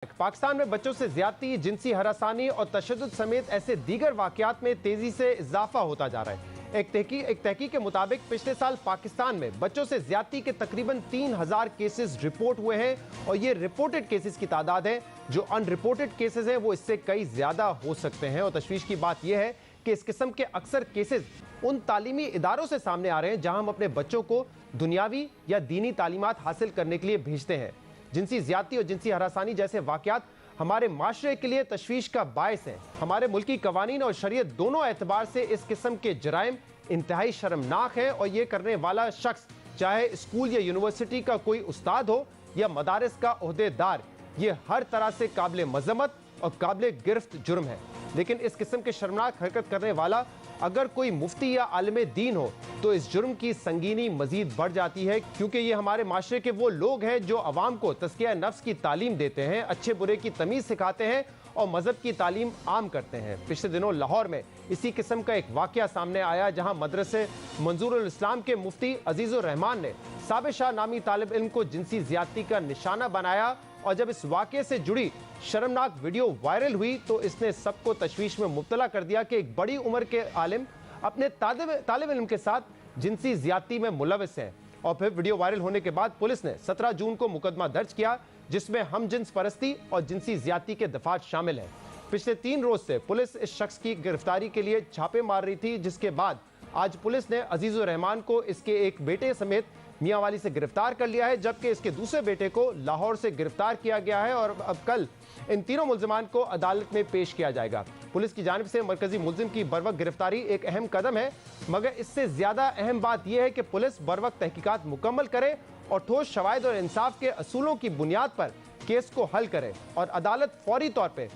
पाकिस्तान में बच्चों से ज्यादती, जिनसी हरासानी और तशद्दुद समेत ऐसे दीगर वाकयात में तेजी से इजाफा होता जा रहा है। एक तहकीक के मुताबिक पिछले साल पाकिस्तान में बच्चों से ज्यादती के तकरीबन 3000 केसेस रिपोर्ट हुए हैं और ये रिपोर्टेड केसेस की तादाद है। जो अनरिपोर्टेड केसेस हैं वो इससे कई ज्यादा हो सकते हैं और तशवीश की बात यह है कि इस किस्म के अक्सर केसेस उन तालीमी इदारों से सामने आ रहे हैं जहां हम अपने बच्चों को दुनियावी या दीनी तालीमात हासिल करने के लिए भेजते हैं। जिनसी ज्यादती और जिनसी हरासानी जैसे वाकयात हमारे माशरे के लिए तशवीश का बायस है। हमारे मुल्की कवानीन और शरीयत दोनों एतबार से इस किस्म के जराइम इंतहाई शर्मनाक है और ये करने वाला शख्स चाहे स्कूल या यूनिवर्सिटी का कोई उस्ताद हो या मदारिस का ओहदेदार, ये हर तरह से काबिल मजम्मत और काबिल गिरफ्त जुर्म है। लेकिन इस किस्म के शर्मनाक हरकत करने वाला अगर कोई मुफ्ती या आलिम दीन हो तो इस जुर्म की संगीनी मजीद बढ़ जाती है, क्योंकि ये हमारे माशरे के वो लोग हैं जो अवाम को तज़किया नफ्स की तालीम देते हैं, अच्छे बुरे की तमीज़ सिखाते हैं और मजहब की तालीम आम करते हैं। पिछले दिनों लाहौर में इसी किस्म का एक वाक़या सामने आया जहां मदरसे मंजूरुल इस्लाम के मुफ्ती अजीजुर रहमान ने साबिर शाह नामी तालिब इल्म को जिनसी ज्यादती का निशाना बनाया और जब इस वाक़े से जुड़ी शर्मनाक वीडियो वायरल हुई तो इसने सबको तशवीश में मुब्तला कर दिया कि एक बड़ी उम्र के आलिम अपने तालिब इल्म के साथ जिनसी ज्यादती में मुलविस हैं। और फिर वीडियो वायरल होने के बाद पुलिस ने 17 जून को मुकदमा दर्ज किया जिसमें हम जिन्स परस्ती और जिनसी ज्यादती के दफात शामिल हैं। पिछले 3 रोज से पुलिस इस शख्स की गिरफ्तारी के लिए छापे मार रही थी, जिसके बाद आज पुलिस ने अजीजुर रहमान को इसके एक बेटे समेत मियांवाली से गिरफ्तार कर लिया है, जबकि इसके दूसरे बेटे को लाहौर से गिरफ्तार किया गया है और अब कल इन तीनों मुल्जिमान को अदालत में पेश किया जाएगा। पुलिस की जानिब से मरकजी मुल्जिम की बरवक्त गिरफ्तारी एक अहम कदम है, मगर इससे ज्यादा अहम बात यह है कि पुलिस बरवक्त तहकीकात मुकम्मल करे और ठोस शवाहिद और इंसाफ के असूलों की बुनियाद पर केस को हल करे और अदालत फौरी तौर पर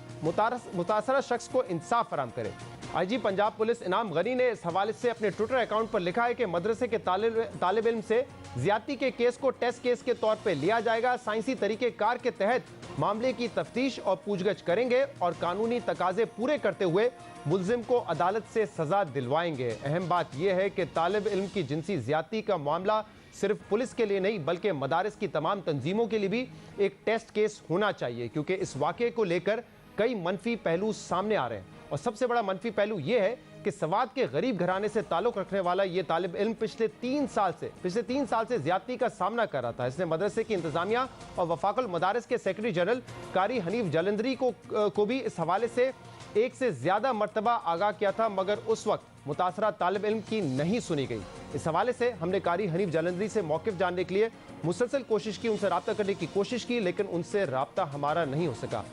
मुतासरा शख्स को इंसाफ फराहम करे। आईजी पंजाब पुलिस इनाम गनी ने इस हवाले से अपने ट्विटर अकाउंट पर लिखा है कि मदरसे के तालिब इल्म से ज्यादती के केस को टेस्ट केस के तौर पर लिया जाएगा। साइंसी तरीके कार के तहत मामले की तफ्तीश और पूछगछ करेंगे और कानूनी तकाजे पूरे करते हुए मुल्जिम को अदालत से सजा दिलवाएंगे। अहम बात यह है कि तालिब इल्म की जिनसी ज्यादती का मामला सिर्फ पुलिस के लिए नहीं बल्कि मदारिस की तमाम तंजीमों के लिए भी एक टेस्ट केस होना चाहिए, क्योंकि इस वाक़े को लेकर कई मनफी पहलू सामने आ रहे हैं। और सबसे बड़ा मनफी पहलू यह है कि सवात के गरीब घराने से ताल्लुक़ रखने वाला ये तालिब इल्म पिछले 3 साल से ज्यादती का सामना कर रहा था। इसने मदरसे की इंतजामिया और वफाकुल मदारिस के सेक्रेटरी जनरल कारी हनीफ जालंधरी को भी इस हवाले से एक से ज्यादा मरतबा आगाह किया था, मगर उस वक्त मुतासरा तालिब इल्म की नहीं सुनी गई। इस हवाले से हमने कारी हनीफ जालंधरी से मौक़िफ़ जानने के लिए मुसलसल कोशिश की, उनसे रब्ता करने की कोशिश की, लेकिन उनसे रब्ता हमारा नहीं हो सका।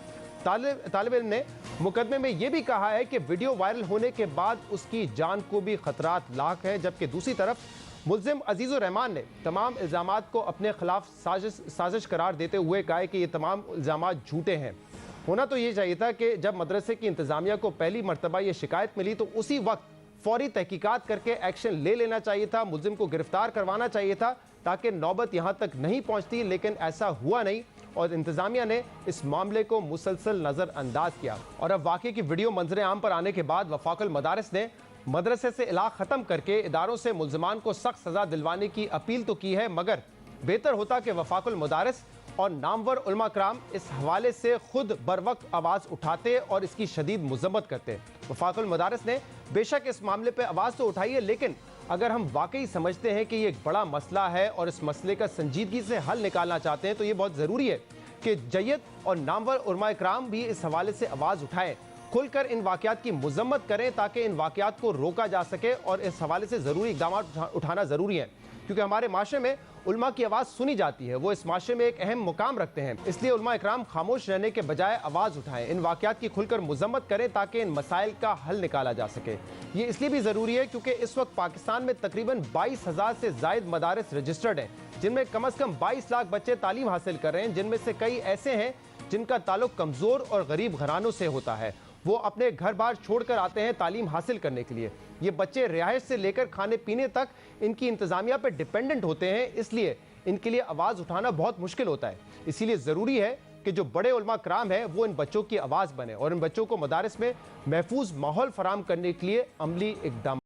तालिब इल्म ने मुकदमे में यह भी कहा है कि वीडियो वायरल होने के बाद उसकी जान को भी खतरात लाक है, जबकि दूसरी तरफ मुल्जिम अजीजुर रहमान ने तमाम इल्ज़ामात को अपने खिलाफ साजिश करार देते हुए कहा है कि ये तमाम इल्ज़ामात झूठे हैं। होना तो ये चाहिए था कि जब मदरसे की इंतजामिया को पहली मरतबा ये शिकायत मिली तो उसी वक्त फौरी तहकीकात करके एक्शन ले लेना चाहिए था, मुल्जिम को गिरफ्तार करवाना चाहिए था ताकि नौबत यहाँ तक नहीं पहुँचती, लेकिन ऐसा हुआ नहीं और इंतजामिया ने इस मामले को मुसलसल नज़रअंदाज किया। और अब वाक़े की वीडियो मंजर आम पर आने के बाद वफाकुल मदारिस ने मदरसे से इलाक़ ख़त्म करके इदारों से मुल्जिमान को सख्त सज़ा दिलवाने की अपील तो की है, मगर बेहतर होता कि वफाकुल मदारिस और नामवर उलमा कराम इस हवाले से खुद बर वक्त आवाज़ उठाते और इसकी शदीद मजम्मत करते। वफाकुल मदारिस ने बेशक इस मामले पर आवाज़ तो उठाई है, लेकिन अगर हम वाकई समझते हैं कि ये एक बड़ा मसला है और इस मसले का संजीदगी से हल निकालना चाहते हैं तो ये बहुत ज़रूरी है कि जय्यद और नामवर उलमा कराम भी इस हवाले से आवाज़ उठाएं, खुलकर इन वाक़यात की मजम्मत करें ताकि इन वाक़यात को रोका जा सके। और इस हवाले से ज़रूरी इक़दाम उठाना ज़रूरी है, क्योंकि हमारे माशरे में उलमा की आवाज़ सुनी जाती है, वो इस माशरे में एक अहम मुकाम रखते हैं। इसलिए उलमा इकराम खामोश रहने के बजाय आवाज़ उठाएं, इन वाक़यात की खुलकर मजम्मत करें ताकि इन मसाइल का हल निकाला जा सके। ये इसलिए भी ज़रूरी है क्योंकि इस वक्त पाकिस्तान में तकरीबन 22,000 से ज़ायद मदारिस रजिस्टर्ड हैं, जिनमें कम अज़ कम 22 लाख बच्चे तालीम हासिल कर रहे हैं, जिनमें से कई ऐसे हैं जिनका ताल्लुक़ कमज़ोर और गरीब घरानों से होता है। वो अपने घर बार छोड़कर आते हैं तालीम हासिल करने के लिए। ये बच्चे रिहाइश से लेकर खाने पीने तक इनकी इंतज़ामिया पर डिपेंडेंट होते हैं, इसलिए इनके लिए आवाज़ उठाना बहुत मुश्किल होता है। इसीलिए ज़रूरी है कि जो बड़े उलमा कराम हैं वो इन बच्चों की आवाज़ बने और इन बच्चों को मदारिस में महफूज माहौल फराहम करने के लिए अमली इक़दाम